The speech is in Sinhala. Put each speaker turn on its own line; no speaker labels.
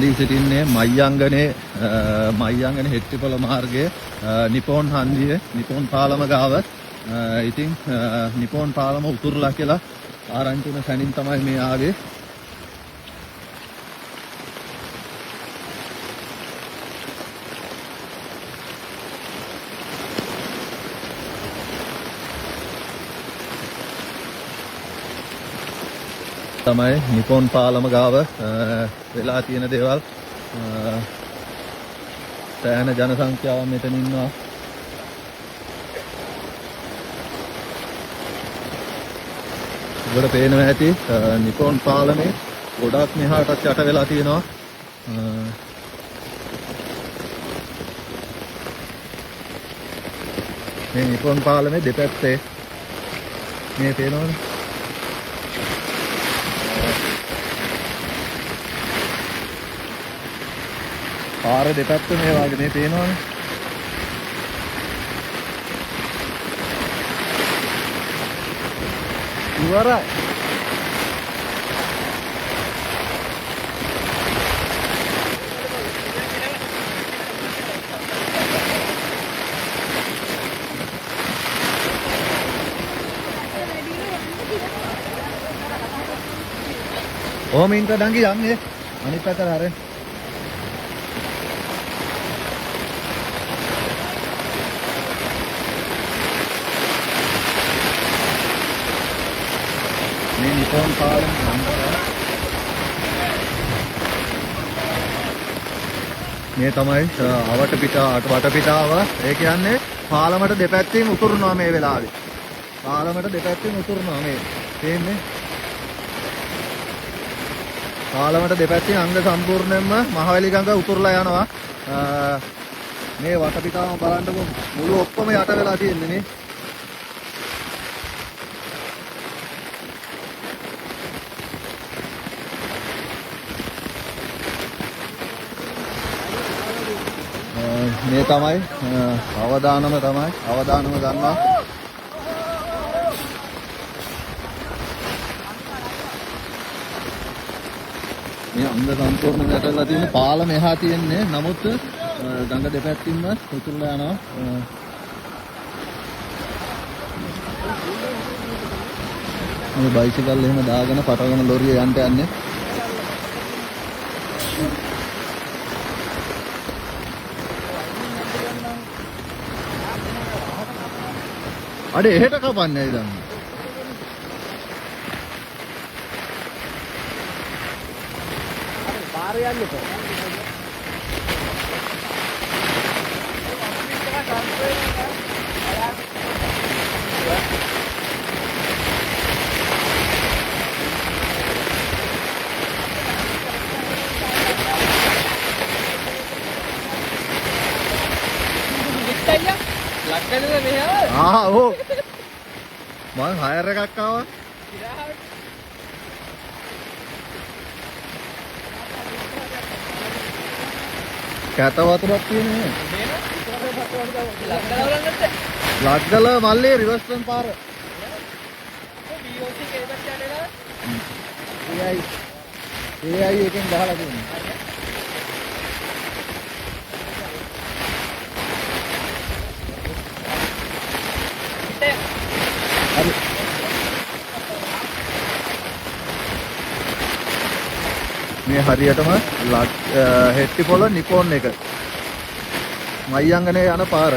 දී සිටින්නේ මයංගනේ හෙට්ටිපොළ මාර්ගයේ නිපොන් හන්දියේ නිපොන් පාලම ගාව. ඉතින් නිපොන් පාලම උතුරලා කියලා ආරංචි වෙන සැනින් තමයි මේ ආවේ. තමයි නිපොන් පාලම ගාව වෙලා තියෙන දේවල්. සෑහෙන ජන සංඛ්‍යාවක් මෙතන ඉන්නවා. ඔබට පේනවා ඇති නිපොන් පාලමේ ගොඩක් මෙහාටත් යට වෙලා තියෙනවා. මේ නිපොන් පාලමේ දෙපැත්තේ මේ පේනවනේ. පාර දෙපැත්ත මේ වගේ මේ පේනවනේ. ඉවරයි. ඔහොම ඉන්න ඩංගි යන්නේ අනිත් පැත්තට හරෙන්. මේ නිපොන් පාලම මේ තමයි වටපිටාව. ඒ කියන්නේ පාලමට දෙපැත්තෙන් උතුරනවා මේ වෙලාවේ. පාලමට දෙපැත්තෙන් උතුරනවා මේ. තේන්නේ? පාලමට දෙපැත්තෙන් අංග සම්පූර්ණයෙන්ම මහවැලි ගඟ උතුරලා යනවා. මේ වටපිටාව බලන්නකො මුළු ඔක්කොම යට වෙලා තියෙන්නේ නේ. මේ තමයි අවදානම ගන්නවා. මේ අංග සම්පූර්ණ නැටලා තියෙන පාලම එහා තියෙන්නේ. නමුත් ගඟ දෙපැත්තින්ම උතුරලා යනවා. මේ බයිසිකල් එහෙම දාගෙන පටවගෙන ලොරිය යන්න යන්නේ. අඩේ එහෙට කපන්නේ ඇයි දන්නේ? පාර යන්නේ කොහොමද? ඕ මං හයර් එකක් ආවා. කැත වතුරක් තියෙන්නේ. ලක්ගල මල්ලේ රිවර්ස් ටර්න් පාර. AI එකෙන් ගහලා තියෙනවා. මේ හරියටම හෙට්ටිපොළ නිපොන් එක මයංගනේ යන පාර.